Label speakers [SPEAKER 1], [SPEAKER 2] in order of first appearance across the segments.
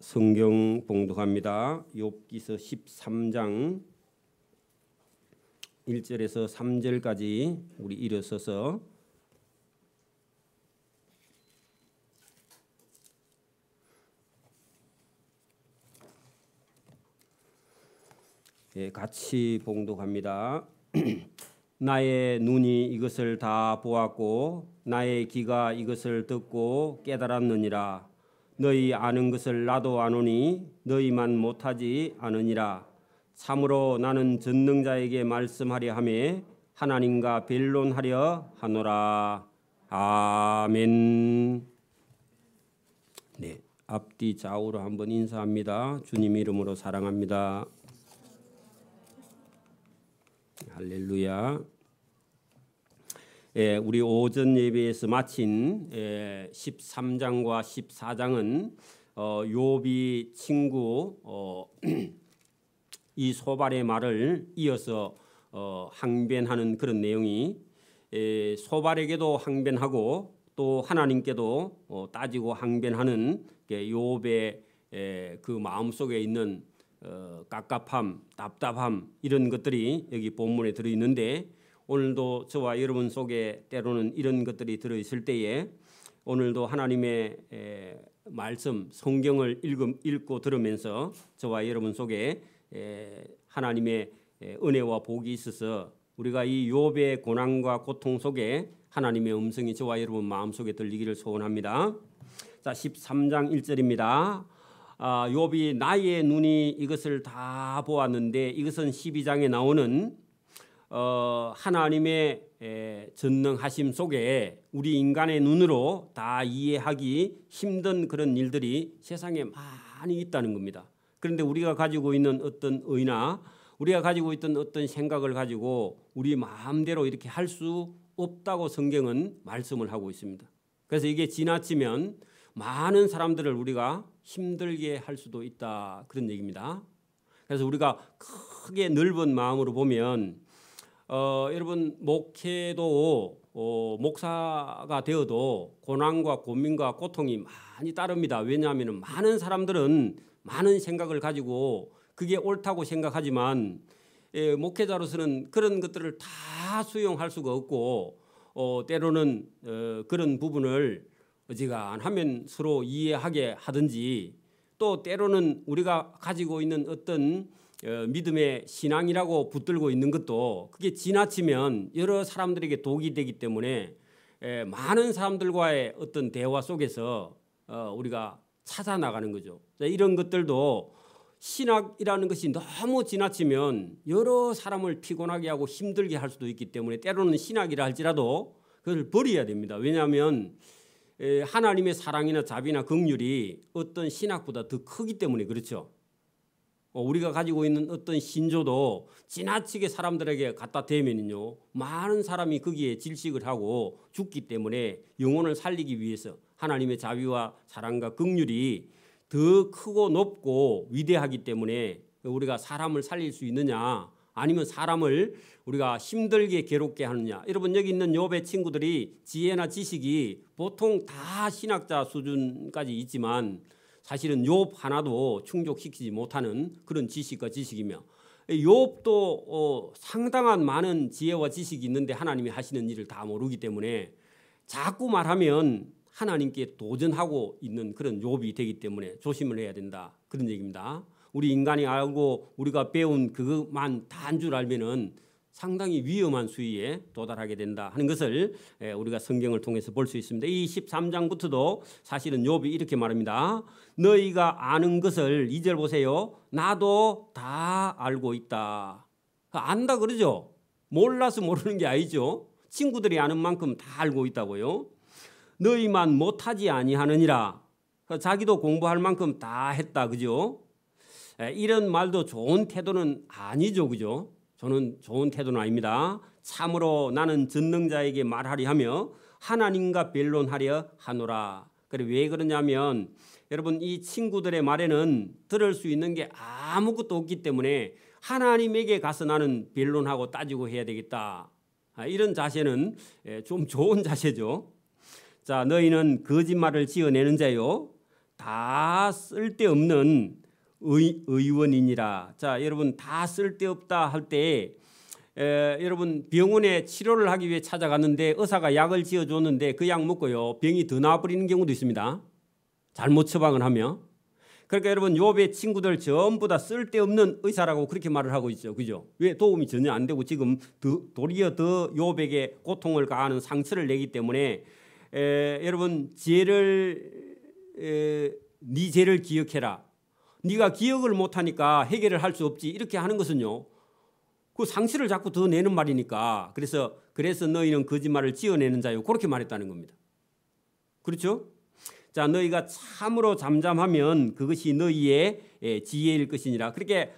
[SPEAKER 1] 성경 봉독합니다. 욥기서 13장 1절에서 3절까지 우리 일어서서 같이 봉독합니다. 나의 눈이 이것을 다 보았고 나의 귀가 이것을 듣고 깨달았느니라. 너희 아는 것을 나도 아노니 너희만 못하지 않으니라. 참으로 나는 전능자에게 말씀하려 하며 하나님과 변론하려 하노라. 아멘. 네, 앞뒤 좌우로 한번 인사합니다. 주님 이름으로 사랑합니다. 할렐루야. 우리 오전 예배에서 마친 13장과 14장은 욥이 친구 이 소발의 말을 이어서 항변하는 그런 내용이 소발에게도 항변하고 또 하나님께도 따지고 항변하는 욥의 그 마음속에 있는 깝깝함, 답답함 이런 것들이 여기 본문에 들어있는데 오늘도 저와 여러분 속에 때로는 이런 것들이 들어있을 때에 오늘도 하나님의 말씀 성경을 읽고 들으면서 저와 여러분 속에 하나님의 은혜와 복이 있어서 우리가 이 욥의 고난과 고통 속에 하나님의 음성이 저와 여러분 마음속에 들리기를 소원합니다. 자, 13장 1절입니다. 욥이 나의 눈이 이것을 다 보았는데 이것은 12장에 나오는 하나님의 전능하심 속에 우리 인간의 눈으로 다 이해하기 힘든 그런 일들이 세상에 많이 있다는 겁니다. 그런데 우리가 가지고 있는 어떤 의나 우리가 가지고 있던 어떤 생각을 가지고 우리 마음대로 이렇게 할 수 없다고 성경은 말씀을 하고 있습니다. 그래서 이게 지나치면 많은 사람들을 우리가 힘들게 할 수도 있다 그런 얘기입니다. 그래서 우리가 크게 넓은 마음으로 보면 여러분 목회도 목사가 되어도 고난과 고민과 고통이 많이 따릅니다. 왜냐하면 많은 사람들은 많은 생각을 가지고 그게 옳다고 생각하지만 목회자로서는 그런 것들을 다 수용할 수가 없고 때로는 그런 부분을 어지간하면 서로 이해하게 하든지 또 때로는 우리가 가지고 있는 어떤 믿음의 신앙이라고 붙들고 있는 것도 그게 지나치면 여러 사람들에게 독이 되기 때문에 많은 사람들과의 어떤 대화 속에서 우리가 찾아나가는 거죠. 이런 것들도 신학이라는 것이 너무 지나치면 여러 사람을 피곤하게 하고 힘들게 할 수도 있기 때문에 때로는 신학이라 할지라도 그걸 버려야 됩니다. 왜냐하면 하나님의 사랑이나 자비나 긍휼이 어떤 신학보다 더 크기 때문에 그렇죠. 우리가 가지고 있는 어떤 신조도 지나치게 사람들에게 갖다 대면은요 많은 사람이 거기에 질식을 하고 죽기 때문에 영혼을 살리기 위해서 하나님의 자비와 사랑과 긍휼이 더 크고 높고 위대하기 때문에 우리가 사람을 살릴 수 있느냐 아니면 사람을 우리가 힘들게 괴롭게 하느냐. 여러분 여기 있는 욥의 친구들이 지혜나 지식이 보통 다 신학자 수준까지 있지만 사실은 욥 하나도 충족시키지 못하는 그런 지식과 지식이며 욥도 상당한 많은 지혜와 지식이 있는데 하나님이 하시는 일을 다 모르기 때문에 자꾸 말하면 하나님께 도전하고 있는 그런 욥이 되기 때문에 조심을 해야 된다 그런 얘기입니다. 우리 인간이 알고 우리가 배운 그것만 다한 줄 알면은 상당히 위험한 수위에 도달하게 된다 하는 것을 우리가 성경을 통해서 볼 수 있습니다. 이 13장부터도 사실은 욥이 이렇게 말합니다. 너희가 아는 것을 2절 보세요. 나도 다 알고 있다. 안다 그러죠. 몰라서 모르는 게 아니죠. 친구들이 아는 만큼 다 알고 있다고요. 너희만 못하지 아니하느니라. 자기도 공부할 만큼 다 했다 그죠. 이런 말도 좋은 태도는 아니죠 그죠. 저는 좋은 태도는 아닙니다. 참으로 나는 전능자에게 말하리 하며 하나님과 변론하려 하노라. 그래 왜 그러냐면 여러분 이 친구들의 말에는 들을 수 있는 게 아무것도 없기 때문에 하나님에게 가서 나는 변론하고 따지고 해야 되겠다. 이런 자세는 좀 좋은 자세죠. 자, 너희는 거짓말을 지어내는 자요 다 쓸데없는 의원이니라. 자, 여러분 다 쓸데없다 할 때 여러분 병원에 치료를 하기 위해 찾아갔는데 의사가 약을 지어줬는데 그 약 먹고요 병이 더 나아버리는 경우도 있습니다. 잘못 처방을 하며. 그러니까 여러분 욥의 친구들 전부 다 쓸데없는 의사라고 그렇게 말을 하고 있죠. 그죠? 왜 도움이 전혀 안 되고 지금 도리어 더 욥에게 고통을 가하는 상처를 내기 때문에 여러분 네 죄를 기억해라. 네가 기억을 못하니까 해결을 할 수 없지. 이렇게 하는 것은요. 그 상처를 자꾸 더 내는 말이니까 그래서 너희는 거짓말을 지어내는 자요. 그렇게 말했다는 겁니다. 그렇죠? 자, 너희가 참으로 잠잠하면 그것이 너희의 지혜일 것이니라. 그렇게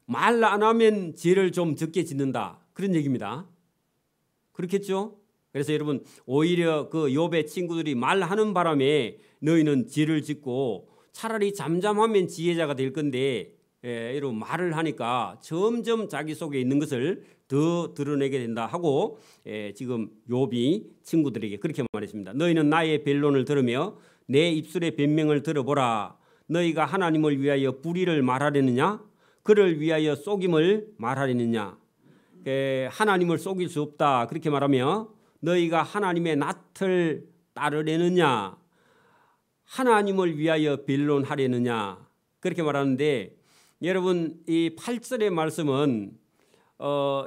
[SPEAKER 1] 말 안 하면 죄를 좀 적게 짓는다. 그런 얘기입니다. 그렇겠죠? 그래서 여러분 오히려 그 욥의 친구들이 말하는 바람에 너희는 죄를 짓고 차라리 잠잠하면 지혜자가 될 건데 여러분 말을 하니까 점점 자기 속에 있는 것을 더 드러내게 된다 하고 지금 욥이 친구들에게 그렇게 말했습니다. 너희는 나의 변론을 들으며 내 입술의 변명을 들어보라. 너희가 하나님을 위하여 불의를 말하려느냐? 그를 위하여 속임을 말하려느냐? 하나님을 속일 수 없다. 그렇게 말하며 너희가 하나님의 낯을 따르려느냐? 하나님을 위하여 변론하려느냐? 그렇게 말하는데 여러분 이 8절의 말씀은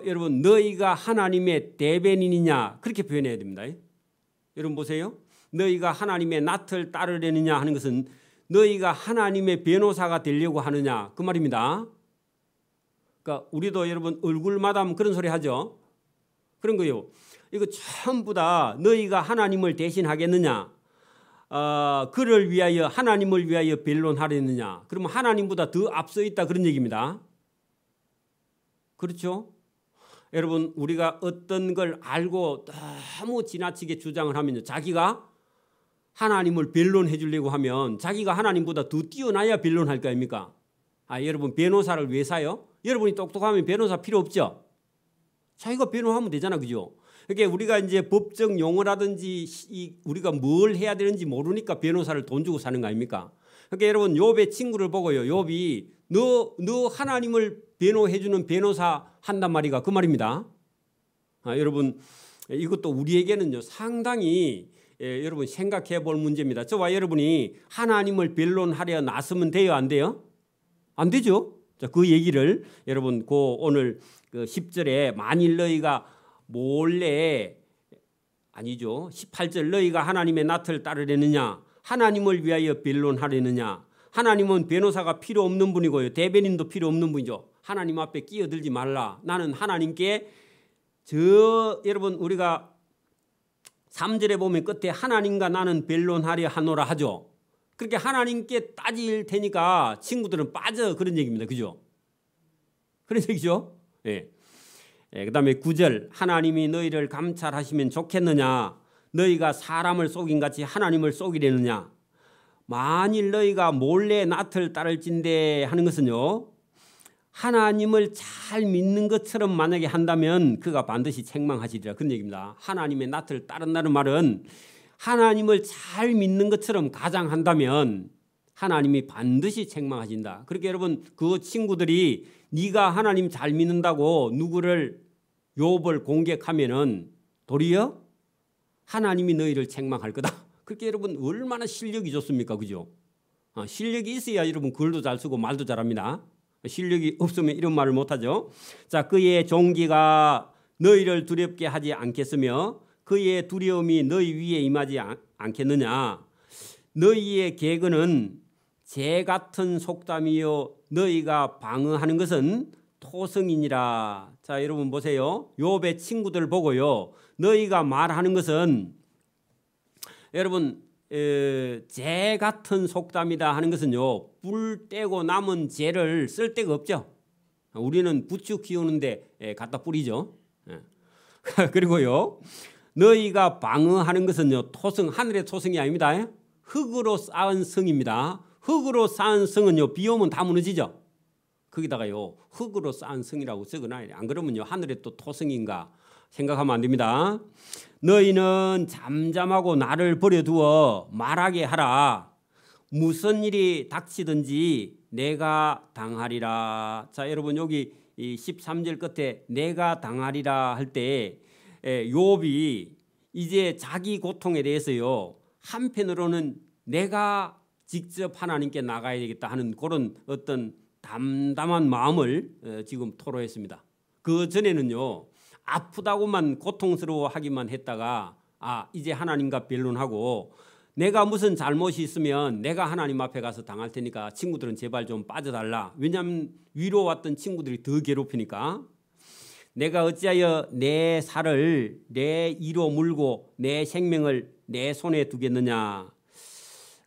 [SPEAKER 1] 여러분 너희가 하나님의 대변인이냐? 그렇게 표현해야 됩니다. 여러분 보세요. 너희가 하나님의 낯을 따르려느냐 하는 것은 너희가 하나님의 변호사가 되려고 하느냐 그 말입니다. 그러니까 우리도 여러분 얼굴마담 그런 소리 하죠. 그런 거요. 이거 전부 다 너희가 하나님을 대신하겠느냐, 그를 위하여 하나님을 위하여 변론하려느냐. 그러면 하나님보다 더 앞서 있다 그런 얘기입니다. 그렇죠? 여러분 우리가 어떤 걸 알고 너무 지나치게 주장을 하면요, 자기가 하나님을 변론해 주려고 하면 자기가 하나님보다 더 뛰어나야 변론할 거 아닙니까? 여러분 변호사를 왜 사요? 여러분이 똑똑하면 변호사 필요 없죠? 자기가 변호하면 되잖아. 그죠? 그러니까 우리가 이제 법적 용어라든지 우리가 뭘 해야 되는지 모르니까 변호사를 돈 주고 사는 거 아닙니까? 그러니까 여러분 욥의 친구를 보고요. 욥이 너 하나님을 변호해 주는 변호사 한단 말이가 그 말입니다. 여러분 이것도 우리에게는요 상당히 여러분 생각해 볼 문제입니다. 저와 여러분이 하나님을 변론하려 나서면 돼요, 안 돼요? 안 되죠. 자, 그 얘기를 여러분 오늘 그 10절에 만일 너희가 몰래 아니죠. 18절 너희가 하나님의 낯을 따르려느냐, 하나님을 위하여 변론하려느냐. 하나님은 변호사가 필요 없는 분이고요. 대변인도 필요 없는 분이죠. 하나님 앞에 끼어들지 말라. 나는 하나님께 여러분 우리가 3절에 보면 끝에 하나님과 나는 변론하려 하노라 하죠. 그렇게 하나님께 따질 테니까 친구들은 빠져 그런 얘기입니다. 그죠? 그런 얘기죠. 예. 그다음에 9절 하나님이 너희를 감찰하시면 좋겠느냐? 너희가 사람을 속인 같이 하나님을 속이려느냐? 만일 너희가 몰래 낯을 따를진대 하는 것은요, 하나님을 잘 믿는 것처럼 만약에 한다면 그가 반드시 책망하시리라 그런 얘기입니다. 하나님의 낯을 따른다는 말은 하나님을 잘 믿는 것처럼 가장한다면 하나님이 반드시 책망하신다. 그렇게 여러분 그 친구들이 네가 하나님 잘 믿는다고 누구를 욥을 공격하면은 도리어 하나님이 너희를 책망할 거다. 그렇게 여러분 얼마나 실력이 좋습니까? 그죠? 실력이 있어야 여러분 글도 잘 쓰고 말도 잘합니다. 실력이 없으면 이런 말을 못하죠. 자, 그의 종기가 너희를 두렵게 하지 않겠으며 그의 두려움이 너희 위에 임하지 않겠느냐. 너희의 개근은 재 같은 속담이요 너희가 방어하는 것은 토성이니라. 자, 여러분 보세요. 욥의 친구들 보고요. 너희가 말하는 것은 여러분 재 같은 속담이다 하는 것은요, 불 떼고 남은 재를 쓸 데가 없죠. 우리는 부추 키우는데 갖다 뿌리죠. 그리고요, 너희가 방어하는 것은요, 토성, 하늘의 토성이 아닙니다. 흙으로 쌓은 성입니다. 흙으로 쌓은 성은요, 비 오면 다 무너지죠. 거기다가요, 흙으로 쌓은 성이라고 적어놔야 돼. 안 그러면요, 하늘의 또 토성인가 생각하면 안 됩니다. 너희는 잠잠하고 나를 버려두어 말하게 하라. 무슨 일이 닥치든지 내가 당하리라. 자, 여러분 여기 이 13절 끝에 내가 당하리라 할 때 욥이 이제 자기 고통에 대해서요, 한편으로는 내가 직접 하나님께 나가야 되겠다 하는 그런 어떤 담담한 마음을 지금 토로했습니다. 그 전에는요, 아프다고만 고통스러워하기만 했다가 이제 하나님과 변론하고 내가 무슨 잘못이 있으면 내가 하나님 앞에 가서 당할 테니까 친구들은 제발 좀 빠져달라. 왜냐하면 위로 왔던 친구들이 더 괴롭히니까. 내가 어찌하여 내 살을 내 이로 물고 내 생명을 내 손에 두겠느냐.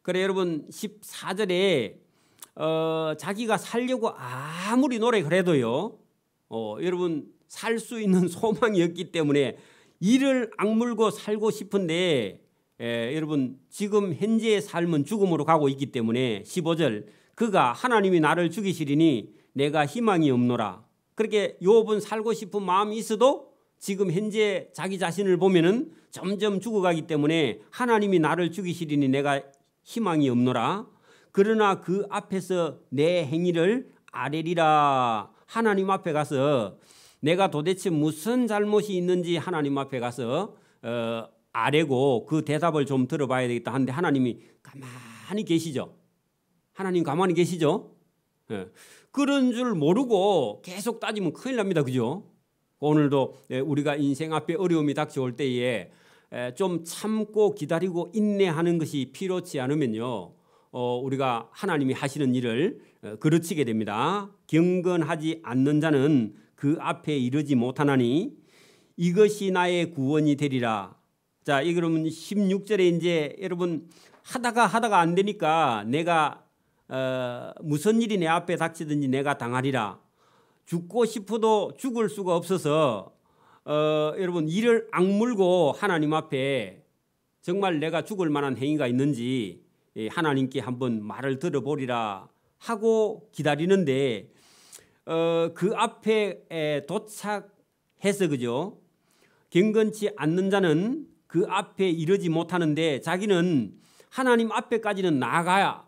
[SPEAKER 1] 그래 여러분 14절에 자기가 살려고 아무리 노력해도요, 여러분 살 수 있는 소망이 없기 때문에 이를 악물고 살고 싶은데 여러분 지금 현재의 삶은 죽음으로 가고 있기 때문에 15절 그가 하나님이 나를 죽이시리니 내가 희망이 없노라. 그렇게 욥은 살고 싶은 마음이 있어도 지금 현재 자기 자신을 보면은 점점 죽어가기 때문에 하나님이 나를 죽이시리니 내가 희망이 없노라. 그러나 그 앞에서 내 행위를 아뢰리라. 하나님 앞에 가서 내가 도대체 무슨 잘못이 있는지 하나님 앞에 가서 아뢰고 그 대답을 좀 들어봐야 되겠다 하는데 하나님이 가만히 계시죠. 하나님 가만히 계시죠. 그런 줄 모르고 계속 따지면 큰일 납니다. 그죠? 오늘도 우리가 인생 앞에 어려움이 닥쳐올 때에 좀 참고 기다리고 인내하는 것이 필요치 않으면요, 우리가 하나님이 하시는 일을 그르치게 됩니다. 경건하지 않는 자는 그 앞에 이르지 못하나니 이것이 나의 구원이 되리라. 자, 이 그러면 16절에 이제 여러분 하다가 안 되니까 내가 무슨 일이 내 앞에 닥치든지 내가 당하리라. 죽고 싶어도 죽을 수가 없어서 여러분 이를 악물고 하나님 앞에 정말 내가 죽을 만한 행위가 있는지 하나님께 한번 말을 들어보리라 하고 기다리는데 그 앞에 도착해서 그죠? 경건치 않는 자는 그 앞에 이르지 못하는데 자기는 하나님 앞에까지는 나가야,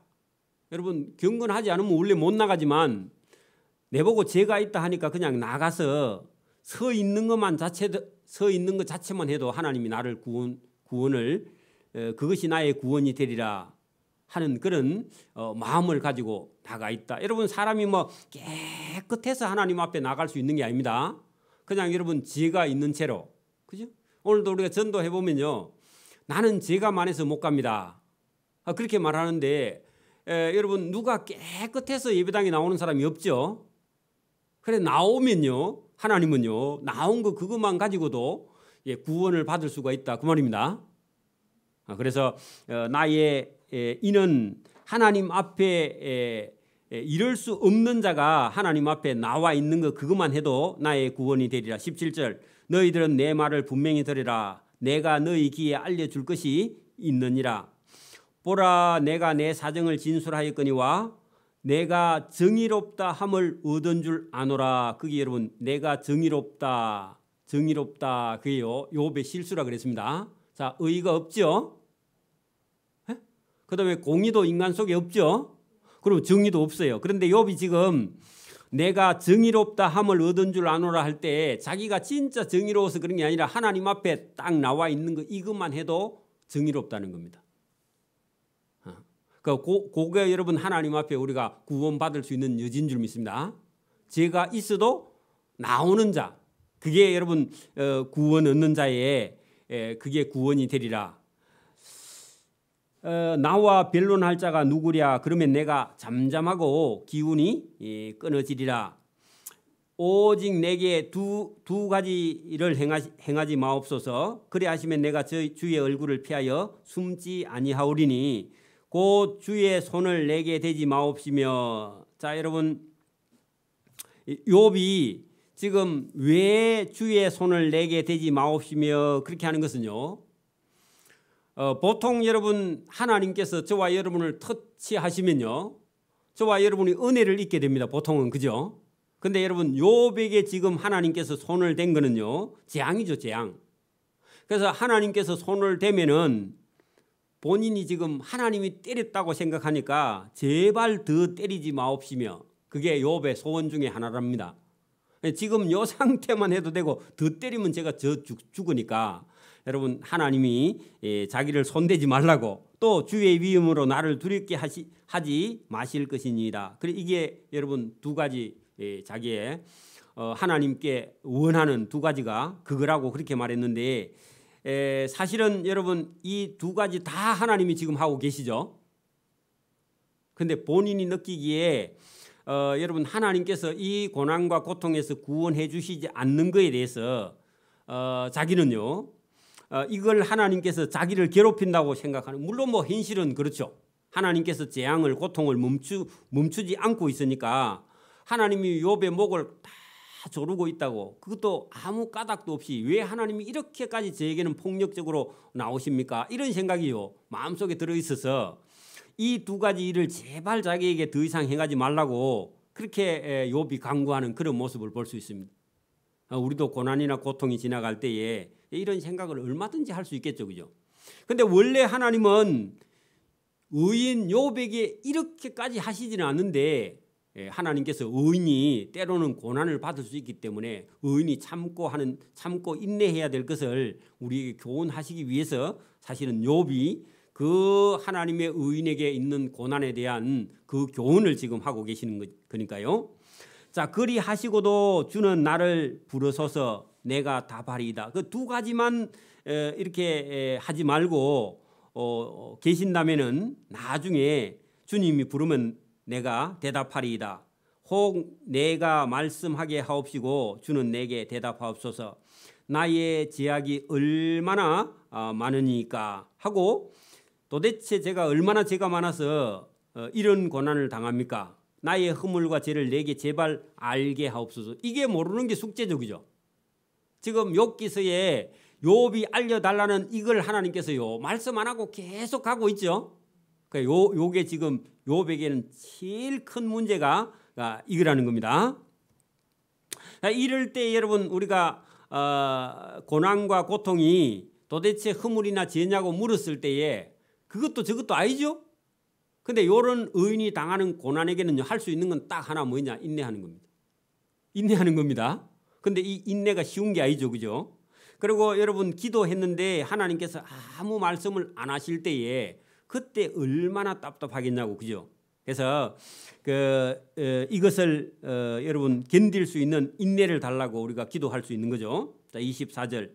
[SPEAKER 1] 여러분 경건하지 않으면 원래 못 나가지만 내보고 죄가 있다 하니까 그냥 나가서 서 있는 것 자체만 해도 하나님이 나를 구원을 그것이 나의 구원이 되리라 하는 그런 마음을 가지고 나가 있다. 여러분 사람이 뭐 깨끗해서 하나님 앞에 나갈 수 있는 게 아닙니다. 그냥 여러분 죄가 있는 채로, 그죠? 오늘도 우리가 전도해 보면요, 나는 죄가 많아서 못 갑니다. 그렇게 말하는데 여러분 누가 깨끗해서 예배당에 나오는 사람이 없죠. 그래 나오면요, 하나님은요 나온 거 그것만 가지고도 구원을 받을 수가 있다 그 말입니다. 그래서 나의 이는 하나님 앞에 이럴 수 없는 자가 하나님 앞에 나와 있는 거 그것만 해도 나의 구원이 되리라. 17절 너희들은 내 말을 분명히 들으라. 내가 너희 귀에 알려줄 것이 있느니라. 보라 내가 내 사정을 진술하였거니와 내가 정의롭다 함을 얻은 줄 아노라. 그게 여러분 내가 정의롭다 그게요 욥의 실수라 그랬습니다. 자, 의의가 없죠. 그 다음에 공의도 인간 속에 없죠. 그럼 정의도 없어요. 그런데 욥이 지금 내가 정의롭다 함을 얻은 줄 아노라 할 때 자기가 진짜 정의로워서 그런 게 아니라 하나님 앞에 딱 나와 있는 거 이것만 해도 정의롭다는 겁니다. 그게 여러분 하나님 앞에 우리가 구원받을 수 있는 여지인 줄 믿습니다. 죄가 있어도 나오는 자, 그게 여러분 구원 얻는 자의 그게 구원이 되리라. 나와 변론할 자가 누구랴? 그러면 내가 잠잠하고 기운이 끊어지리라. 오직 내게 두 가지를 행하지 마옵소서. 그래 하시면 내가 주의 얼굴을 피하여 숨지 아니하오리니 곧 주의 손을 내게 대지 마옵시며. 자, 여러분 욥이 지금 왜 주의 손을 내게 대지 마옵시며 그렇게 하는 것은요, 보통 여러분 하나님께서 저와 여러분을 터치하시면요 저와 여러분이 은혜를 입게 됩니다. 보통은 그죠? 근데 여러분 욥에게 지금 하나님께서 손을 댄 거는요 재앙이죠, 재앙. 그래서 하나님께서 손을 대면은 본인이 지금 하나님이 때렸다고 생각하니까 제발 더 때리지 마옵시며, 그게 욥의 소원 중에 하나랍니다. 지금 요 상태만 해도 되고 더 때리면 제가 죽으니까 여러분, 하나님이 자기를 손대지 말라고, 또 주의 위엄으로 나를 두렵게 하지 마실 것이니이다. 그래, 이게 여러분 두 가지 자기의 하나님께 원하는 두 가지가 그거라고 그렇게 말했는데, 사실은 여러분 이 두 가지 다 하나님이 지금 하고 계시죠. 근데 본인이 느끼기에 여러분 하나님께서 이 고난과 고통에서 구원해 주시지 않는 것에 대해서 자기는요 이걸 하나님께서 자기를 괴롭힌다고 생각하는, 물론 뭐 현실은 그렇죠. 하나님께서 재앙을, 고통을 멈추지 않고 있으니까 하나님이 욥의 목을 다 조르고 있다고, 그것도 아무 까닭도 없이 왜 하나님이 이렇게까지 저에게는 폭력적으로 나오십니까? 이런 생각이요 마음속에 들어있어서 이 두 가지 일을 제발 자기에게 더 이상 행하지 말라고 그렇게 욥이 간구하는 그런 모습을 볼 수 있습니다. 우리도 고난이나 고통이 지나갈 때에 이런 생각을 얼마든지 할 수 있겠죠, 그죠? 근데 원래 하나님은 의인 욥에게 이렇게까지 하시지는 않는데, 하나님께서 의인이 때로는 고난을 받을 수 있기 때문에 의인이 참고 인내해야 될 것을 우리에게 교훈하시기 위해서 사실은 욥이 그 하나님의 의인에게 있는 고난에 대한 그 교훈을 지금 하고 계시는 거니까요. 자, 그리 하시고도 주는 나를 부르소서 내가 답하리이다. 그 두 가지만 이렇게 하지 말고 계신다면은 나중에 주님이 부르면 내가 대답하리이다. 혹 내가 말씀하게 하옵시고 주는 내게 대답하옵소서. 나의 제약이 얼마나 많으니까 하고, 도대체 제가 얼마나 죄가 많아서 이런 고난을 당합니까? 나의 허물과 죄를 내게 제발 알게 하옵소서. 이게 모르는 게 숙제적이죠. 지금 욥기서에 욥이 알려달라는 이걸 하나님께서요 말씀 안 하고 계속 하고 있죠. 요게 지금 욥에게는 제일 큰 문제가 이거라는 겁니다. 이럴 때 여러분 우리가 고난과 고통이 도대체 허물이나 죄냐고 물었을 때에 그것도 저것도 아니죠. 근데 이런 의인이 당하는 고난에게는 할 수 있는 건 딱 하나, 뭐냐? 인내하는 겁니다. 인내하는 겁니다. 근데 이 인내가 쉬운 게 아니죠, 그죠? 그리고 여러분 기도했는데 하나님께서 아무 말씀을 안 하실 때에 그때 얼마나 답답하겠냐고, 그죠? 그래서 이것을 여러분 견딜 수 있는 인내를 달라고 우리가 기도할 수 있는 거죠. 자, 24절.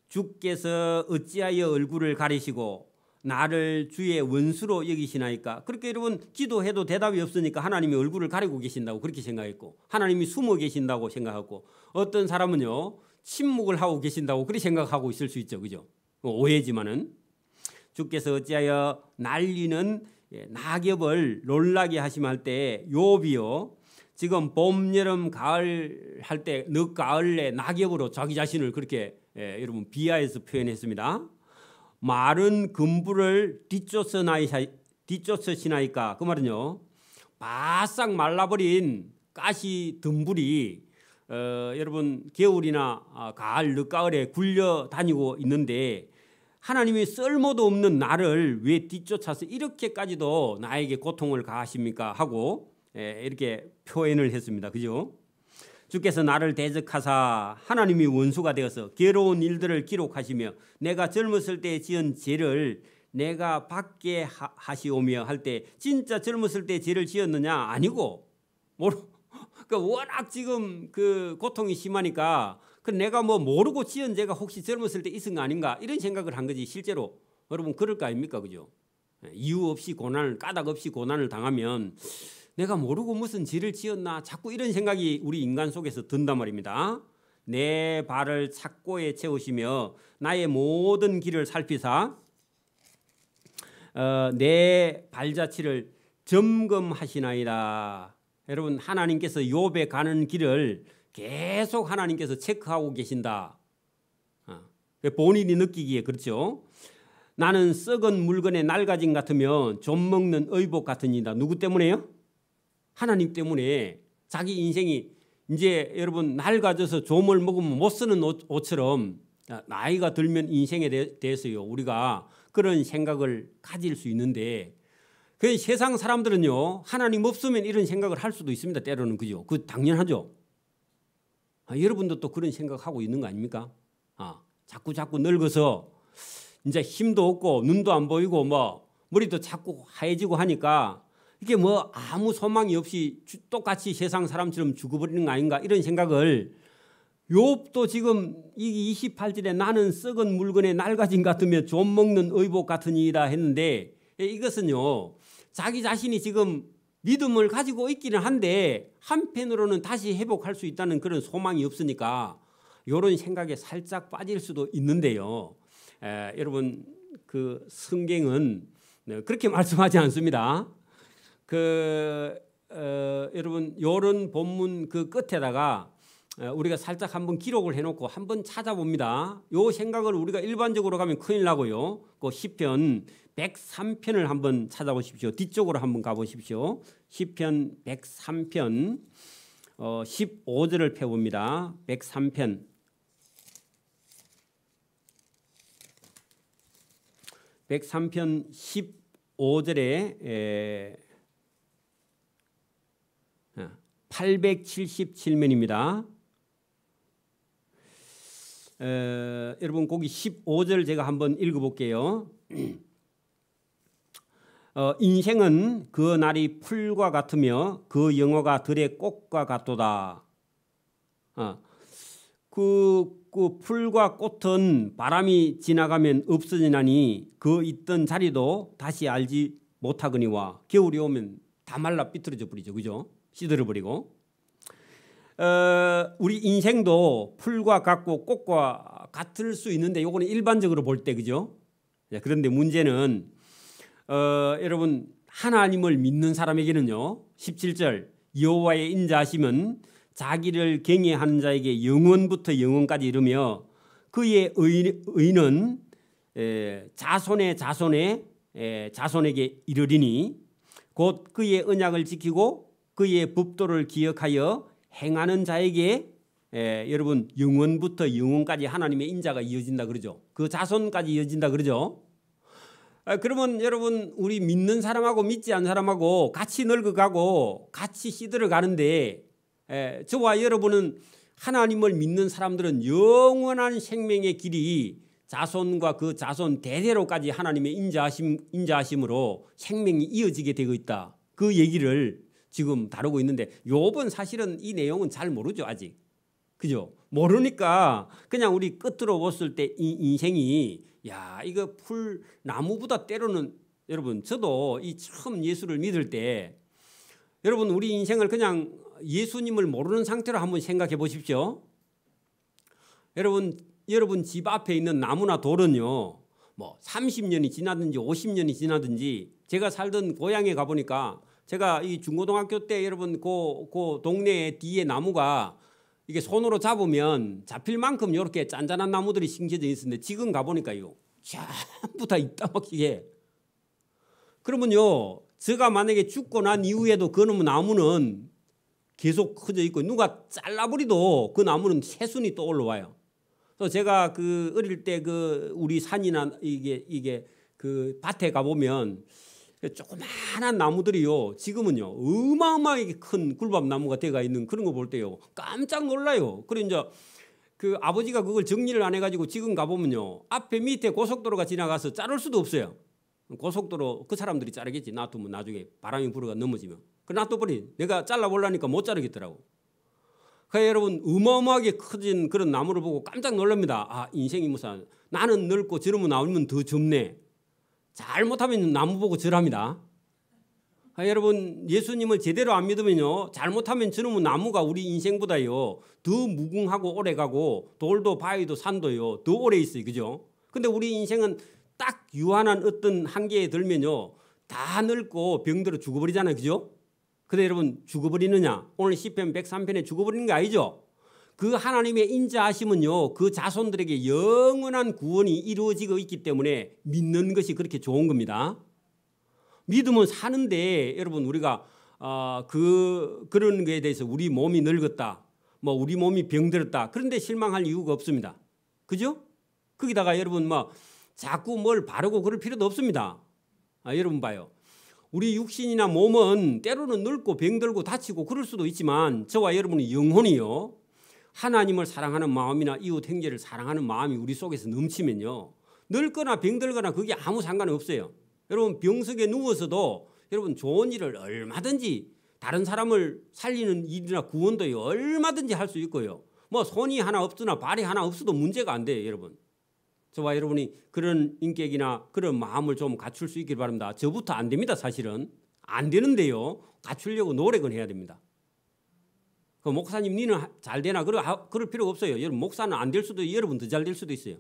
[SPEAKER 1] 주께서 어찌하여 얼굴을 가리시고 나를 주의 원수로 여기시나이까. 그렇게 여러분 기도해도 대답이 없으니까 하나님이 얼굴을 가리고 계신다고 그렇게 생각했고, 하나님이 숨어 계신다고 생각하고, 어떤 사람은요 침묵을 하고 계신다고 그렇게 생각하고 있을 수 있죠, 그죠? 오해지만은 주께서 어찌하여 날리는 낙엽을 놀라게 하시면 할 때 욥이요 지금 봄, 여름, 가을 할 때 늦가을에 낙엽으로 자기 자신을 그렇게 여러분 비하해서 표현했습니다. 마른 금불을 뒤쫓으시나이까. 그 말은요 바싹 말라버린 가시 덤불이 여러분 겨울이나 가을, 늦가을에 굴려 다니고 있는데 하나님이 쓸모도 없는 나를 왜 뒤쫓아서 이렇게까지도 나에게 고통을 가하십니까 하고 이렇게 표현을 했습니다. 그죠? 주께서 나를 대적하사 하나님이 원수가 되어서 괴로운 일들을 기록하시며 내가 젊었을 때 지은 죄를 내가 받게 하시오며 할 때, 진짜 젊었을 때 죄를 지었느냐? 아니고 워낙 지금 그 고통이 심하니까 내가 뭐 모르고 지은 죄가 혹시 젊었을 때 있은 거 아닌가 이런 생각을 한 거지, 실제로 여러분 그럴 거 아닙니까, 그죠? 이유 없이 고난을, 까닭 없이 고난을 당하면 내가 모르고 무슨 죄를 지었나 자꾸 이런 생각이 우리 인간 속에서 든단 말입니다. 내 발을 착고에 채우시며 나의 모든 길을 살피사 내 발자취를 점검하시나이다. 여러분 하나님께서 욥에 가는 길을 계속 하나님께서 체크하고 계신다. 본인이 느끼기에 그렇죠. 나는 썩은 물건에 낡아진 같으면 좀 먹는 의복 같으니다. 누구 때문에요? 하나님 때문에. 자기 인생이 이제 여러분 낡아져서 좀을 먹으면 못 쓰는 옷처럼 나이가 들면 인생에 대해서요 우리가 그런 생각을 가질 수 있는데 그 세상 사람들은요 하나님 없으면 이런 생각을 할 수도 있습니다. 때로는 그죠? 그 당연하죠. 여러분도 또 그런 생각하고 있는 거 아닙니까? 자꾸 늙어서 이제 힘도 없고 눈도 안 보이고 뭐 머리도 자꾸 하얘지고 하니까 이게 뭐 아무 소망이 없이 똑같이 세상 사람처럼 죽어버리는 거 아닌가 이런 생각을 욥도 지금 이 28절에 나는 썩은 물건에 낡아진 같으며 좀 먹는 의복 같으니이다 했는데 이것은요 자기 자신이 지금 믿음을 가지고 있기는 한데 한편으로는 다시 회복할 수 있다는 그런 소망이 없으니까 이런 생각에 살짝 빠질 수도 있는데요. 여러분 그 성경은 그렇게 말씀하지 않습니다. 여러분 이런 본문 그 끝에다가 우리가 살짝 한번 기록을 해놓고 한번 찾아봅니다. 요 생각을 우리가 일반적으로 가면 큰일 나고요. 그 시편 103편을 한번 찾아보십시오. 뒤쪽으로 한번 가보십시오. 시편 103편 15절을 펴봅니다. 103편 103편 15절에 877면입니다. 여러분 거기 15절 제가 한번 읽어볼게요. 인생은 그 날이 풀과 같으며 그 영화가 들의 꽃과 같도다. 그 풀과 꽃은 바람이 지나가면 없어지나니 그 있던 자리도 다시 알지 못하거니와 겨울이 오면 다 말라 삐뚤어져 버리죠. 그죠? 시들어 버리고. 우리 인생도 풀과 같고 꽃과 같을 수 있는데 요거는 일반적으로 볼 때 그죠? 그런데 문제는 여러분 하나님을 믿는 사람에게는요 17절 여호와의 인자하심은 자기를 경외하는 자에게 영원부터 영원까지 이르며 그의 의는 자손의 자손에게 이르리니 곧 그의 언약을 지키고 그의 법도를 기억하여 행하는 자에게 여러분 영원부터 영원까지 하나님의 인자가 이어진다 그러죠. 그 자손까지 이어진다 그러죠. 그러면 여러분 우리 믿는 사람하고 믿지 않는 사람하고 같이 늙어가고 같이 시들어 가는데 저와 여러분은 하나님을 믿는 사람들은 영원한 생명의 길이 자손과 그 자손 대대로까지 하나님의 인자하심으로 생명이 이어지게 되고 있다. 그 얘기를 지금 다루고 있는데 욥은 사실은 이 내용은 잘 모르죠 아직. 그죠? 모르니까 그냥 우리 끝으로 봤을 때 이 인생이 야 이거 풀 나무보다 때로는 여러분 저도 이 처음 예수를 믿을 때 여러분 우리 인생을 그냥 예수님을 모르는 상태로 한번 생각해 보십시오. 여러분 집 앞에 있는 나무나 돌은요 뭐 30년이 지나든지 50년이 지나든지 제가 살던 고향에 가보니까 제가 이 중고등학교 때 여러분 그 동네 뒤에 나무가 이게 손으로 잡으면 잡힐 만큼 이렇게 짠짠한 나무들이 심겨져 있었는데 지금 가보니까요 전부 다 이따먹히게. 그러면요 제가 만약에 죽고 난 이후에도 그 나무는 계속 커져 있고 누가 잘라버리도 그 나무는 새순이 또 올라와요. 그래서 제가 그 어릴 때 그 우리 산이나 이게 그 밭에 가보면 조그마한 나무들이요 지금은요 어마어마하게 큰 굴밥 나무가 돼가 있는 그런 거 볼 때요 깜짝 놀라요. 그래 이제 그 아버지가 그걸 정리를 안 해가지고 지금 가보면요 앞에 밑에 고속도로가 지나가서 자를 수도 없어요. 고속도로 그 사람들이 자르겠지. 놔두면 나중에 바람이 불어가 넘어지면 그 놔둬버리. 내가 잘라보려니까 못 자르겠더라고. 그러니까 여러분 어마어마하게 커진 그런 나무를 보고 깜짝 놀랍니다. 아 인생이 무슨 나는 늙고 저러면 나오면 더 젊네. 잘못하면 나무 보고 절합니다. 여러분 예수님을 제대로 안 믿으면요 잘못하면 저놈의 나무가 우리 인생보다요 더 무궁하고 오래가고 돌도 바위도 산도요 더 오래 있어요. 그죠? 근데 우리 인생은 딱 유한한 어떤 한계에 들면요 다 늙고 병들어 죽어버리잖아요. 그죠? 근데 여러분 죽어버리느냐? 오늘 시편 103편에 죽어버리는 게 아니죠. 그 하나님의 인자하심은요 그 자손들에게 영원한 구원이 이루어지고 있기 때문에 믿는 것이 그렇게 좋은 겁니다. 믿으면 사는데 여러분 우리가 그런 거에 대해서 우리 몸이 늙었다 뭐 우리 몸이 병들었다 그런데 실망할 이유가 없습니다. 그죠? 거기다가 여러분 뭐 자꾸 뭘 바르고 그럴 필요도 없습니다. 여러분 봐요. 우리 육신이나 몸은 때로는 늙고 병들고 다치고 그럴 수도 있지만 저와 여러분의 영혼이요. 하나님을 사랑하는 마음이나 이웃 형제를 사랑하는 마음이 우리 속에서 넘치면요. 늙거나 병들거나 그게 아무 상관 없어요. 여러분 병석에 누워서도 여러분 좋은 일을 얼마든지 다른 사람을 살리는 일이나 구원도 얼마든지 할 수 있고요. 뭐 손이 하나 없으나 발이 하나 없어도 문제가 안 돼요, 여러분. 저와 여러분이 그런 인격이나 그런 마음을 좀 갖출 수 있길 바랍니다. 저부터 안 됩니다, 사실은. 안 되는데요. 갖추려고 노력은 해야 됩니다. 그 목사님 니는 잘 되나? 그럴 필요가 없어요. 여러분 목사는 안 될 수도 여러분 더 잘 될 수도 있어요.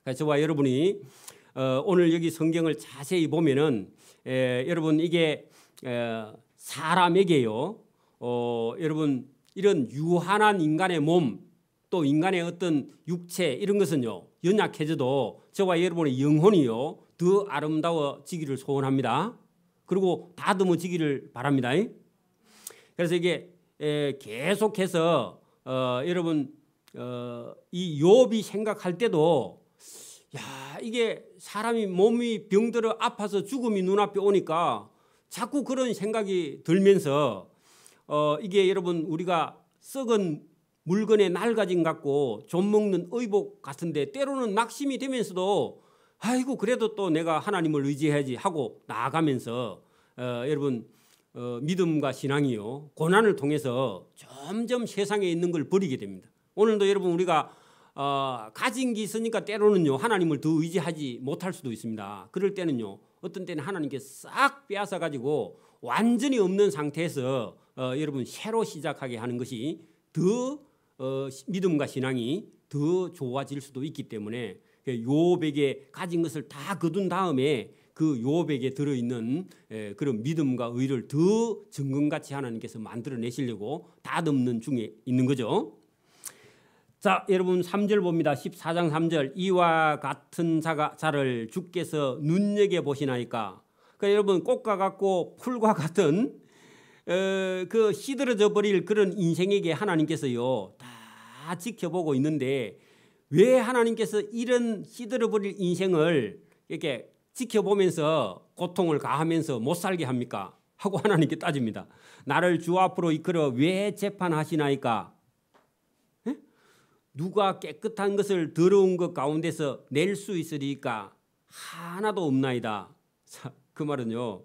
[SPEAKER 1] 그래서 저와 여러분이 오늘 여기 성경을 자세히 보면은 여러분 이게 사람에게요. 여러분 이런 유한한 인간의 몸 또 인간의 어떤 육체 이런 것은요. 연약해져도 저와 여러분의 영혼이요. 더 아름다워지기를 소원합니다. 그리고 다듬어지기를 바랍니다. 그래서 이게 계속해서 여러분 이 욥이 생각할 때도 야 이게 사람이 몸이 병들어 아파서 죽음이 눈앞에 오니까 자꾸 그런 생각이 들면서 이게 여러분 우리가 썩은 물건에 낡아진 같고 좀 먹는 의복 같은데 때로는 낙심이 되면서도 아이고 그래도 또 내가 하나님을 의지해야지 하고 나아가면서 여러분 믿음과 신앙이요 고난을 통해서 점점 세상에 있는 걸 버리게 됩니다. 오늘도 여러분 우리가 가진 게 있으니까 때로는요 하나님을 더 의지하지 못할 수도 있습니다. 그럴 때는요 어떤 때는 하나님께 싹 빼앗아 가지고 완전히 없는 상태에서 여러분 새로 시작하게 하는 것이 더 믿음과 신앙이 더 좋아질 수도 있기 때문에 욥에게 가진 것을 다 거둔 다음에 그 욥에게 들어있는 그런 믿음과 의를 더 정금같이 하나님께서 만들어내시려고 다듬는 중에 있는 거죠. 자, 여러분 3절 봅니다. 14장 3절 이와 같은 자를 주께서 눈여겨보시나이까. 그러니까 여러분 꽃과 같고 풀과 같은 그 시들어져 버릴 그런 인생에게 하나님께서요 다 지켜보고 있는데 왜 하나님께서 이런 시들어 버릴 인생을 이렇게 지켜보면서 고통을 가하면서 못 살게 합니까? 하고 하나님께 따집니다. 나를 주 앞으로 이끌어 왜 재판하시나이까? 에? 누가 깨끗한 것을 더러운 것 가운데서 낼 수 있으리까? 하나도 없나이다. 자, 그 말은요.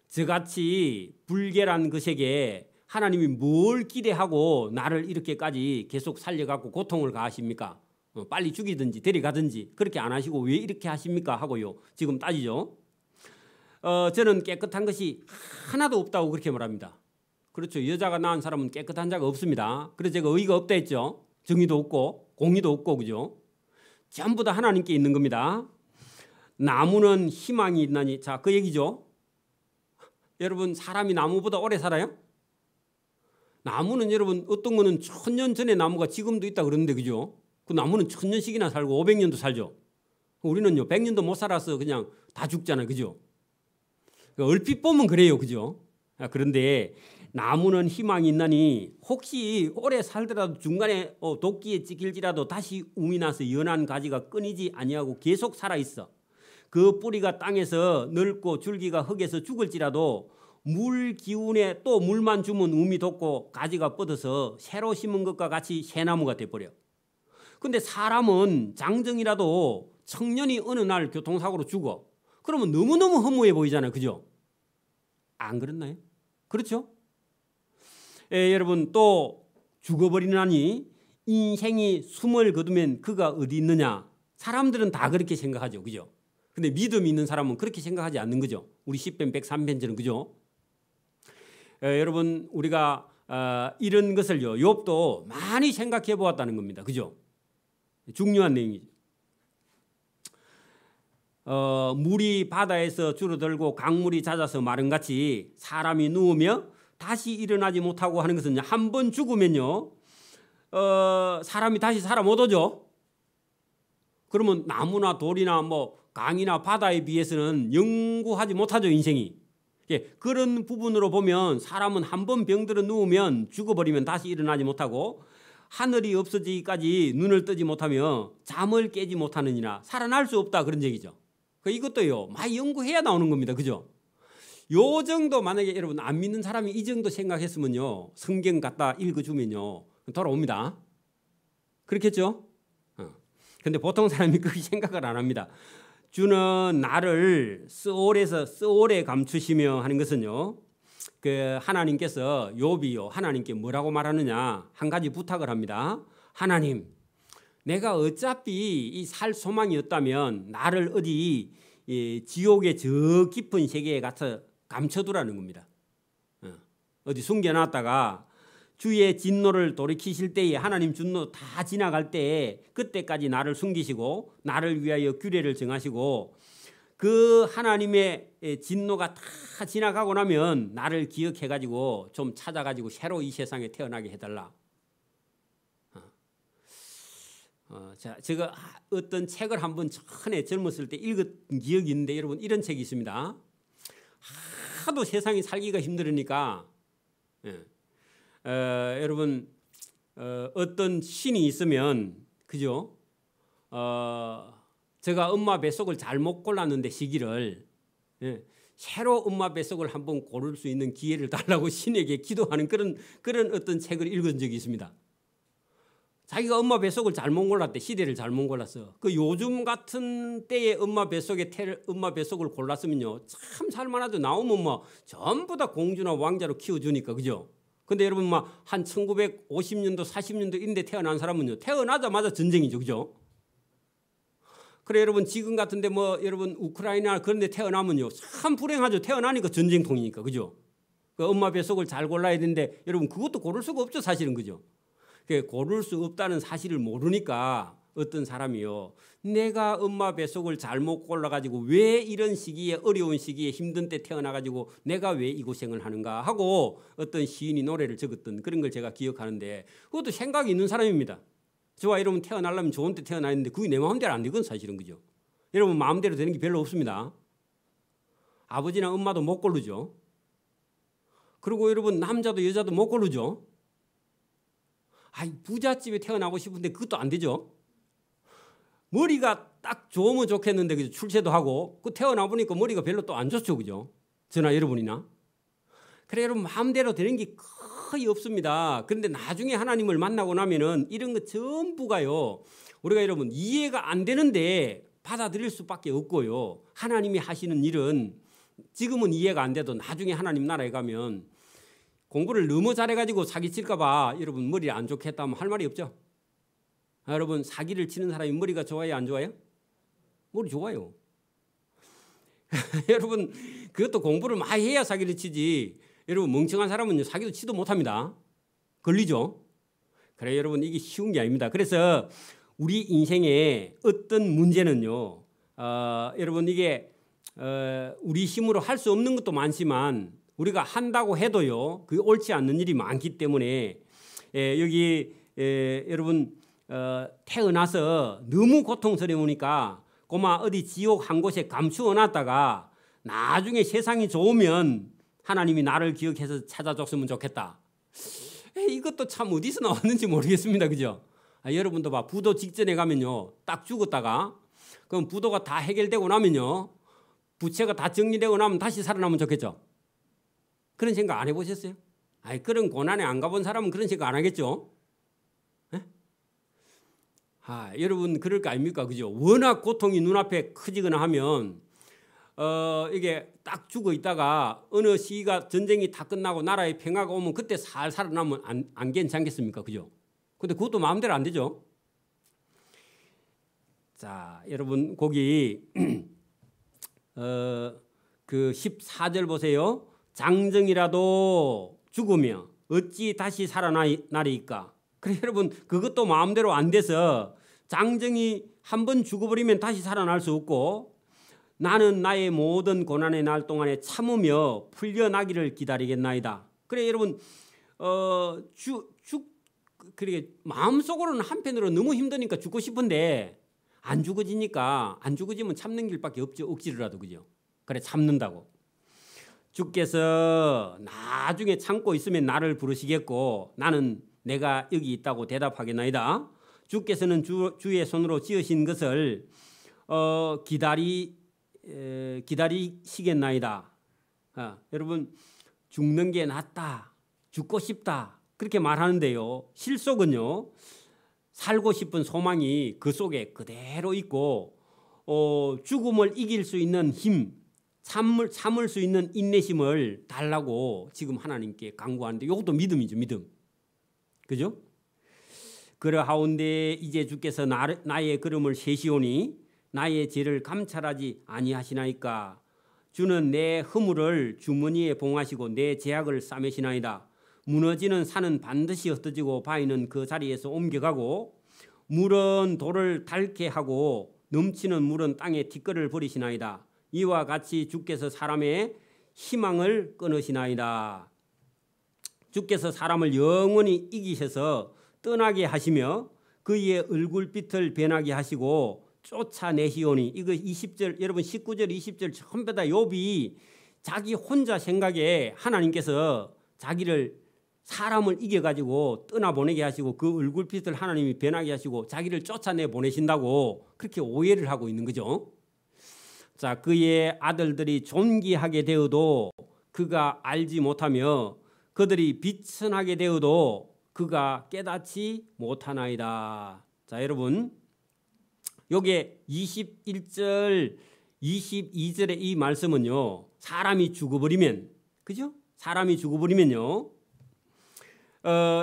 [SPEAKER 1] 저같이 불결한 것에게 하나님이 뭘 기대하고 나를 이렇게까지 계속 살려갖고 고통을 가하십니까? 빨리 죽이든지 데려가든지 그렇게 안 하시고 왜 이렇게 하십니까? 하고요. 지금 따지죠. 저는 깨끗한 것이 하나도 없다고 그렇게 말합니다. 그렇죠. 여자가 낳은 사람은 깨끗한 자가 없습니다. 그래서 제가 의가 없다 했죠. 정의도 없고 공의도 없고 그죠. 전부 다 하나님께 있는 겁니다. 나무는 희망이 있나니 자, 그 얘기죠. 여러분 사람이 나무보다 오래 살아요? 나무는 여러분 어떤 거는 1000년 전에 나무가 지금도 있다 그러는데 그죠? 그 나무는 1000년씩이나 살고 500년도 살죠. 우리는요 100년도 못 살아서 그냥 다 죽잖아요. 그죠? 얼핏 보면 그래요. 그죠? 그런데 나무는 희망이 있나니 혹시 오래 살더라도 중간에 도끼에 찍힐지라도 다시 움이 나서 연한 가지가 끊이지 아니하고 계속 살아있어. 그 뿌리가 땅에서 넓고 줄기가 흙에서 죽을지라도 물 기운에 또 물만 주면 움이 돋고 가지가 뻗어서 새로 심은 것과 같이 새나무가 돼버려. 근데 사람은 장정이라도 청년이 어느 날 교통사고로 죽어. 그러면 너무너무 허무해 보이잖아요. 그죠? 안 그렇나요? 그렇죠? 여러분 또 죽어버리나니 인생이 숨을 거두면 그가 어디 있느냐. 사람들은 다 그렇게 생각하죠. 그죠? 근데 믿음이 있는 사람은 그렇게 생각하지 않는 거죠. 우리 10편 103편처럼 그죠? 여러분 우리가 이런 것을요 욥도 많이 생각해 보았다는 겁니다. 그죠? 중요한 내용이죠. 물이 바다에서 줄어들고 강물이 잦아서 마른같이 사람이 누우며 다시 일어나지 못하고 하는 것은 한 번 죽으면요 사람이 다시 살아 못 오죠. 그러면 나무나 돌이나 뭐 강이나 바다에 비해서는 영구하지 못하죠. 인생이. 그런 부분으로 보면 사람은 한 번 병들어 누우면 죽어버리면 다시 일어나지 못하고 하늘이 없어지기까지 눈을 뜨지 못하며 잠을 깨지 못하느니라 살아날 수 없다 그런 얘기죠. 이것도요 많이 연구해야 나오는 겁니다. 그죠? 요 정도 만약에 여러분 안 믿는 사람이 이 정도 생각했으면요 성경 갖다 읽어주면요 돌아옵니다. 그렇겠죠? 근데 보통 사람이 그렇게 생각을 안 합니다. 주는 나를 스올에 감추시며 하는 것은요 그 하나님께서 욥이요 하나님께 뭐라고 말하느냐 한 가지 부탁을 합니다. 하나님 내가 어차피 이 살 소망이 없다면 나를 어디 지옥의 저 깊은 세계에 가서 감춰두라는 겁니다. 어디 숨겨놨다가 주의 진노를 돌이키실 때에 하나님 진노 다 지나갈 때에 그때까지 나를 숨기시고 나를 위하여 규례를 정하시고 그 하나님의 진노가 다 지나가고 나면 나를 기억해가지고 좀 찾아가지고 새로 이 세상에 태어나게 해달라. 제가 어떤 책을 한번 전에 젊었을 때 읽은 기억이 있는데 여러분 이런 책이 있습니다. 하도 세상이 살기가 힘들으니까 여러분 어떤 신이 있으면 그죠? 제가 엄마 뱃속을 잘못 골랐는데 시기를 새로 엄마 뱃속을 한번 고를 수 있는 기회를 달라고 신에게 기도하는 그런 어떤 책을 읽은 적이 있습니다. 자기가 엄마 뱃속을 잘못 골랐대. 시대를 잘못 골랐어. 그 요즘 같은 때에 엄마 뱃속을 골랐으면요 참 살만하죠. 나오면 뭐 전부 다 공주나 왕자로 키워주니까 그죠? 근데 여러분 막 한 1950년도 40년도인데 태어난 사람은요 태어나자마자 전쟁이죠. 그죠? 그래 여러분 지금 같은데 뭐 여러분 우크라이나 그런 데 태어나면요 참 불행하죠. 태어나니까 전쟁통이니까 그죠? 그 엄마 뱃속을 잘 골라야 되는데 여러분 그것도 고를 수가 없죠. 사실은 그죠? 고를 수 없다는 사실을 모르니까 어떤 사람이요 내가 엄마 뱃속을 잘못 골라가지고 왜 이런 시기에 어려운 시기에 힘든 때 태어나가지고 내가 왜 이 고생을 하는가 하고 어떤 시인이 노래를 적었던 그런 걸 제가 기억하는데 그것도 생각이 있는 사람입니다. 저와 여러분 태어나려면 좋은 때 태어나 있는데 그게 내 마음대로 안 되건 사실은 그죠? 여러분 마음대로 되는 게 별로 없습니다. 아버지나 엄마도 못 고르죠. 그리고 여러분 남자도 여자도 못 고르죠. 부잣집에 태어나고 싶은데 그것도 안 되죠. 머리가 딱 좋으면 좋겠는데 그죠? 출세도 하고 그 태어나 보니까 머리가 별로 또 안 좋죠. 그죠? 저나 여러분이나. 그래 여러분 마음대로 되는 게 거의 없습니다. 그런데 나중에 하나님을 만나고 나면은 이런 것 전부가요 우리가 여러분 이해가 안 되는데 받아들일 수밖에 없고요. 하나님이 하시는 일은 지금은 이해가 안 돼도 나중에 하나님 나라에 가면 공부를 너무 잘해가지고 사기칠까 봐 여러분 머리 안 좋게 했다면 할 말이 없죠. 여러분 사기를 치는 사람이 머리가 좋아요 안 좋아요? 머리 좋아요. 여러분 그것도 공부를 많이 해야 사기를 치지 여러분 멍청한 사람은 사기도 치도 못합니다. 걸리죠. 그래 여러분 이게 쉬운 게 아닙니다. 그래서 우리 인생에 어떤 문제는요 여러분 이게 우리 힘으로 할 수 없는 것도 많지만 우리가 한다고 해도요 그게 옳지 않는 일이 많기 때문에 여기 여러분 태어나서 너무 고통스러우니까 고마 어디 지옥 한 곳에 감추어 놨다가 나중에 세상이 좋으면 하나님이 나를 기억해서 찾아줬으면 좋겠다. 이것도 참 어디서 나왔는지 모르겠습니다. 그죠? 여러분도 봐 부도 직전에 가면요 딱 죽었다가 그럼 부도가 다 해결되고 나면요 부채가 다 정리되고 나면 다시 살아나면 좋겠죠. 그런 생각 안 해보셨어요? 그런 고난에 안 가본 사람은 그런 생각 안 하겠죠? 여러분 그럴 거 아닙니까? 그죠? 워낙 고통이 눈앞에 커지거나 하면 이게 딱 죽어 있다가 어느 시기가 전쟁이 다 끝나고 나라의 평화가 오면 그때 살 살아나면 안 괜찮겠습니까? 그죠? 근데 그것도 마음대로 안 되죠? 자, 여러분 거기 그 14절 보세요. 장정이라도 죽으며 어찌 다시 살아나리까? 그래 여러분 그것도 마음대로 안 돼서 장정이 한번 죽어버리면 다시 살아날 수 없고 나는 나의 모든 고난의 날 동안에 참으며 풀려나기를 기다리겠나이다. 그래 여러분 그래 마음속으로는 한편으로 너무 힘드니까 죽고 싶은데 안 죽어지니까 안 죽어지면 참는 길밖에 없죠. 억지로라도 그죠? 그래 참는다고. 주께서 나중에 참고 있으면 나를 부르시겠고 나는 내가 여기 있다고 대답하겠나이다. 주께서는 주의 손으로 지으신 것을 기다리시겠나이다. 여러분 죽는 게 낫다, 죽고 싶다 그렇게 말하는데요. 실속은요, 살고 싶은 소망이 그 속에 그대로 있고 죽음을 이길 수 있는 힘, 참을 수 있는 인내심을 달라고 지금 하나님께 간구하는데, 이것도 믿음이죠. 믿음. 그죠? 그러하온데 이제 주께서 나의 걸음을 세시오니 나의 죄를 감찰하지 아니하시나이까. 주는 내 허물을 주머니에 봉하시고 내 죄악을 싸매시나이다. 무너지는 산은 반드시 흩어지고 바위는 그 자리에서 옮겨가고 물은 돌을 닳게 하고 넘치는 물은 땅에 티끌을 버리시나이다. 이와 같이 주께서 사람의 희망을 끊으시나이다. 주께서 사람을 영원히 이기셔서 떠나게 하시며 그의 얼굴빛을 변하게 하시고 쫓아내시오니. 이거 20절, 여러분 19절 20절 전부 다 욥이 자기 혼자 생각에 하나님께서 사람을 이겨가지고 떠나보내게 하시고 그 얼굴빛을 하나님이 변하게 하시고 자기를 쫓아내 보내신다고 그렇게 오해를 하고 있는 거죠. 자, 그의 아들들이 존귀하게 되어도 그가 알지 못하며 그들이 비천하게 되어도 그가 깨닫지 못하나이다. 자, 여러분 요게 21절 22절의 이 말씀은요, 사람이 죽어버리면, 그죠? 사람이 죽어버리면요,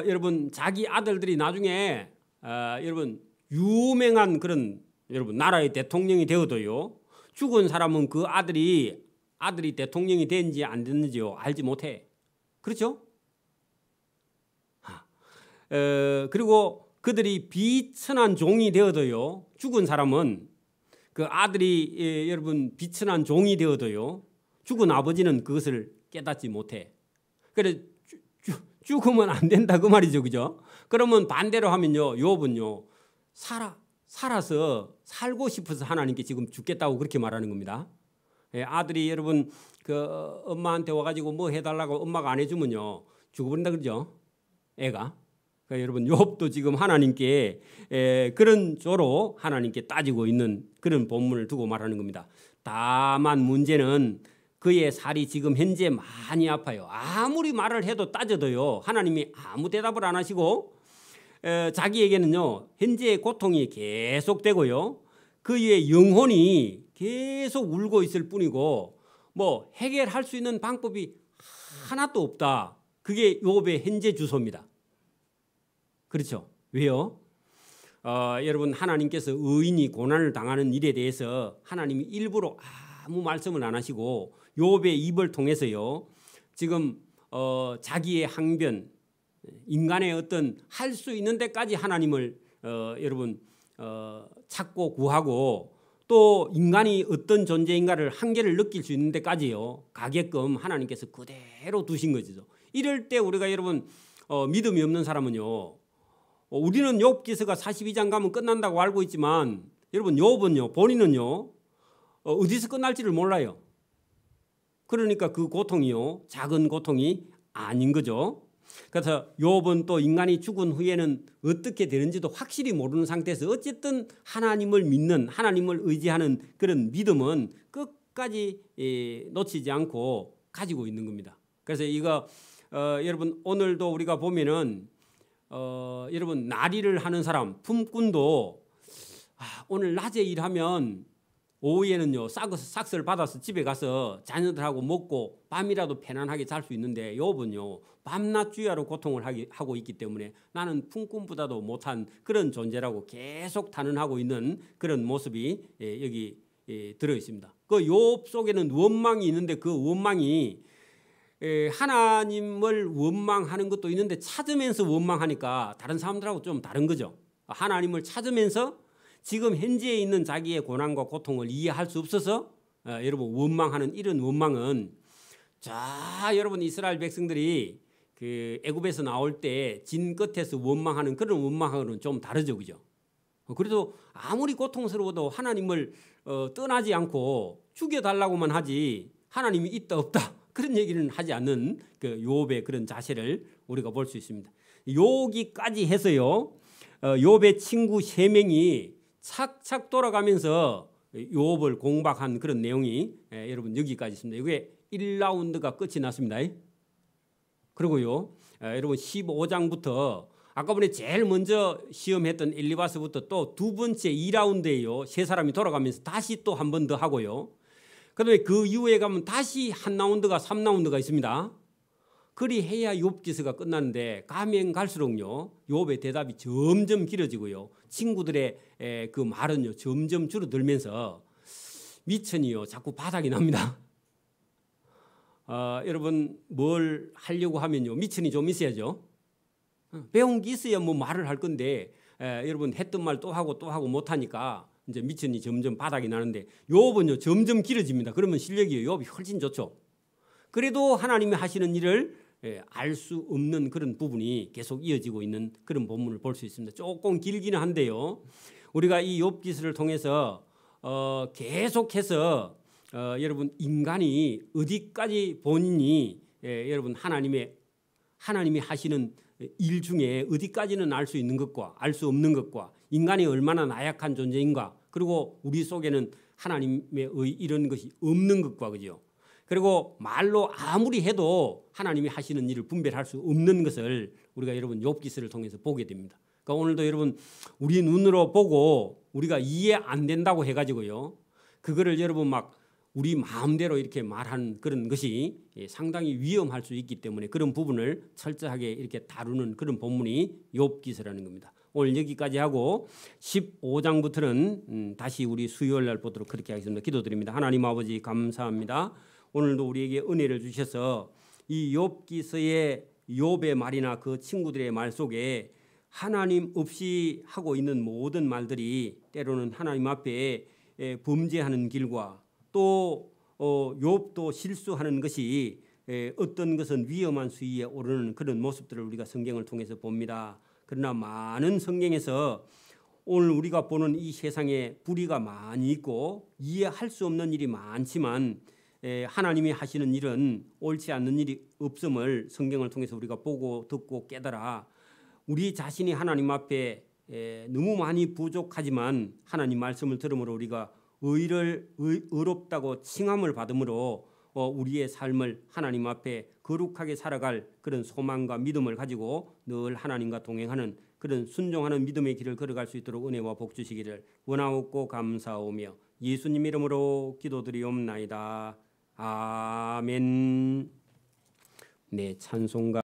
[SPEAKER 1] 여러분 자기 아들들이 나중에 여러분 유명한 그런 여러분 나라의 대통령이 되어도요, 죽은 사람은 그 아들이 대통령이 됐는지 안 됐는지요 알지 못해. 그렇죠? 그리고 그들이 비천한 종이 되어도요, 죽은 사람은 그 아들이 여러분 비천한 종이 되어도요, 죽은 아버지는 그것을 깨닫지 못해. 그래 죽으면 안 된다 그 말이죠, 그죠? 그러면 반대로 하면요, 욥은요 살아서 살고 싶어서 하나님께 지금 죽겠다고 그렇게 말하는 겁니다. 아들이 여러분 그 엄마한테 와가지고 뭐 해달라고 엄마가 안 해주면요 죽어버린다 그러죠, 애가. 그러니까 여러분 욥도 지금 하나님께 그런 조로 하나님께 따지고 있는 그런 본문을 두고 말하는 겁니다. 다만 문제는 그의 살이 지금 현재 많이 아파요. 아무리 말을 해도 따져도요 하나님이 아무 대답을 안 하시고 자기에게는요 현재의 고통이 계속되고요 그의 영혼이 계속 울고 있을 뿐이고 뭐 해결할 수 있는 방법이 하나도 없다. 그게 욥의 현재 주소입니다. 그렇죠? 왜요? 여러분 하나님께서 의인이 고난을 당하는 일에 대해서 하나님이 일부러 아무 말씀을 안 하시고 욥의 입을 통해서요 지금 자기의 항변, 인간의 어떤 할 수 있는 데까지 하나님을 여러분 찾고 구하고 또 인간이 어떤 존재인가를 한계를 느낄 수 있는 데까지요 가게끔 하나님께서 그대로 두신 거죠. 이럴 때 우리가 여러분 믿음이 없는 사람은요, 우리는 욥기서가 42장 가면 끝난다고 알고 있지만 여러분 욥은요 본인은요 어디서 끝날지를 몰라요. 그러니까 그 고통이요 작은 고통이 아닌 거죠. 그래서 욥은 또 인간이 죽은 후에는 어떻게 되는지도 확실히 모르는 상태에서 어쨌든 하나님을 믿는, 하나님을 의지하는 그런 믿음은 끝까지 놓치지 않고 가지고 있는 겁니다. 그래서 이거 여러분 오늘도 우리가 보면은 여러분 나리를 하는 사람, 품꾼도 오늘 낮에 일하면 오후에는요 싹을 받아서 집에 가서 자녀들하고 먹고 밤이라도 편안하게 잘 수 있는데 욥은요 밤낮 주야로 고통을 하고 있기 때문에 나는 품꾼보다도 못한 그런 존재라고 계속 탄원하고 있는 그런 모습이 여기 들어 있습니다. 그 욥 속에는 원망이 있는데 그 원망이 하나님을 원망하는 것도 있는데 찾으면서 원망하니까 다른 사람들하고 좀 다른 거죠. 하나님을 찾으면서 지금 현재에 있는 자기의 고난과 고통을 이해할 수 없어서 여러분 원망하는 이런 원망은 자 여러분 이스라엘 백성들이 그 애굽에서 나올 때 진 끝에서 원망하는 그런 원망하고는 좀 다르죠, 그죠? 그래도 아무리 고통스러워도 하나님을 떠나지 않고 죽여달라고만 하지 하나님이 있다 없다 그런 얘기는 하지 않는 그 욥의 그런 자세를 우리가 볼 수 있습니다. 여기까지 해서요. 욥의 친구 3명이 착착 돌아가면서 욥을 공박한 그런 내용이 여러분 여기까지 있습니다. 이게 1라운드가 끝이 났습니다. 그리고요. 여러분 15장부터 아까 전에 제일 먼저 시험했던 엘리바스부터 또 두 번째 2라운드에요. 세 사람이 돌아가면서 다시 또 한 번 더 하고요. 그다음에 그 이후에 가면 다시 한 라운드가 3라운드가 있습니다. 그리 해야 욥 기서가 끝나는데 가면 갈수록요. 욥의 대답이 점점 길어지고요. 친구들의 그 말은요. 점점 줄어들면서 미천이요. 자꾸 바닥이 납니다. 여러분 뭘 하려고 하면요. 미천이 좀 있어야죠. 배운 게 있어야 뭐 말을 할 건데 여러분 했던 말 또 하고 못하니까 이제 미천이 점점 바닥이 나는데 욥은요. 점점 길어집니다. 그러면 실력이 욥이 훨씬 좋죠. 그래도 하나님이 하시는 일을 알 수 없는 그런 부분이 계속 이어지고 있는 그런 본문을 볼 수 있습니다. 조금 길기는 한데요. 우리가 이 욥 기서를 통해서 계속해서 여러분 인간이 어디까지 본인이 여러분 하나님이 하시는 일 중에 어디까지는 알 수 있는 것과 알 수 없는 것과 인간이 얼마나 나약한 존재인가 그리고 우리 속에는 하나님의 이런 것이 없는 것과 그죠. 그리고 말로 아무리 해도 하나님이 하시는 일을 분별할 수 없는 것을 우리가 여러분 욥 기서를 통해서 보게 됩니다. 그러니까 오늘도 여러분 우리 눈으로 보고 우리가 이해 안 된다고 해가지고요. 그거를 여러분 막 우리 마음대로 이렇게 말하는 그런 것이 상당히 위험할 수 있기 때문에 그런 부분을 철저하게 이렇게 다루는 그런 본문이 욥 기서라는 겁니다. 오늘 여기까지 하고 15장부터는 다시 우리 수요일 날 보도록 그렇게 하겠습니다. 기도드립니다. 하나님 아버지 감사합니다. 오늘도 우리에게 은혜를 주셔서 이 욥 기서의 욥의 말이나 그 친구들의 말 속에 하나님 없이 하고 있는 모든 말들이 때로는 하나님 앞에 범죄하는 길과 또 욥도 실수하는 것이 어떤 것은 위험한 수위에 오르는 그런 모습들을 우리가 성경을 통해서 봅니다. 그러나 많은 성경에서 오늘 우리가 보는 이 세상에 불의가 많이 있고 이해할 수 없는 일이 많지만 하나님이 하시는 일은 옳지 않는 일이 없음을 성경을 통해서 우리가 보고 듣고 깨달아 우리 자신이 하나님 앞에 너무 많이 부족하지만 하나님 말씀을 들음으로 우리가 의롭다고 칭함을 받음으로 우리의 삶을 하나님 앞에 거룩하게 살아갈 그런 소망과 믿음을 가지고 늘 하나님과 동행하는 그런 순종하는 믿음의 길을 걸어갈 수 있도록 은혜와 복 주시기를 원하옵고 감사하오며 예수님 이름으로 기도드리옵나이다. 아멘. 네, 찬송가